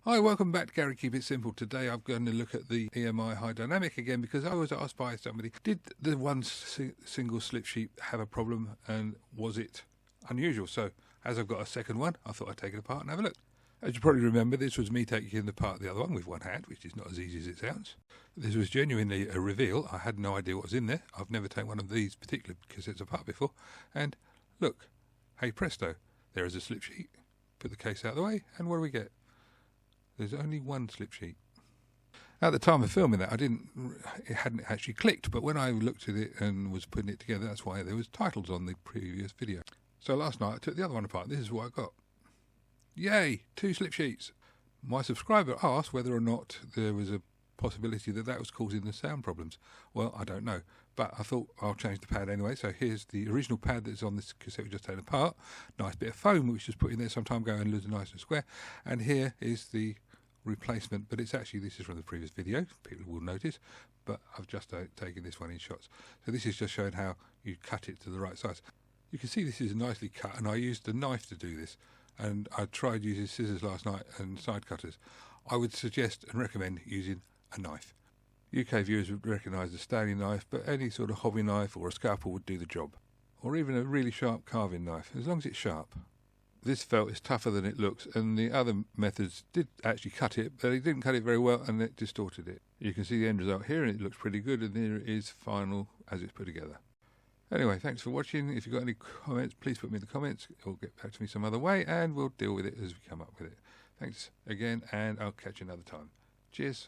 Hi, welcome back to Gary Keep It Simple. Today I'm going to look at the EMI High Dynamic again because I was asked by somebody, did the one single slip sheet have a problem and was it unusual? So as I've got a second one, I thought I'd take it apart and have a look. As you probably remember, this was me taking apart the other one with one hand, which is not as easy as it sounds. This was genuinely a reveal. I had no idea what was in there. I've never taken one of these particular cassettes apart before. And look, hey presto, there is a slip sheet. Put the case out of the way, and what do we get? There's only one slip sheet. At the time of filming that, it hadn't actually clicked, but when I looked at it and was putting it together, that's why there was titles on the previous video. So last night I took the other one apart. This is what I got. Yay, 2 slip sheets. My subscriber asked whether or not there was a possibility that that was causing the sound problems. Well, I don't know, but I thought I'll change the pad anyway. So here's the original pad that's on this cassette we just taken apart. Nice bit of foam which was put in there some time ago and looks nice and square. And here is the replacement, but it's actually, this is from the previous video, people will notice, but I've just taken this one in shots. So this is just showing how you cut it to the right size. You can see this is nicely cut, and I used a knife to do this, and I tried using scissors last night and side cutters. I would suggest and recommend using a knife. UK viewers would recognise a Stanley knife, but any sort of hobby knife or a scalpel would do the job, or even a really sharp carving knife, as long as it's sharp. This felt is tougher than it looks, and the other methods did actually cut it, but it didn't cut it very well and it distorted it. You can see the end result here and it looks pretty good, and there it is final as it's put together. Anyway, thanks for watching. If you've got any comments, please put them in the comments or get back to me some other way and we'll deal with it as we come up with it. Thanks again, and I'll catch you another time. Cheers.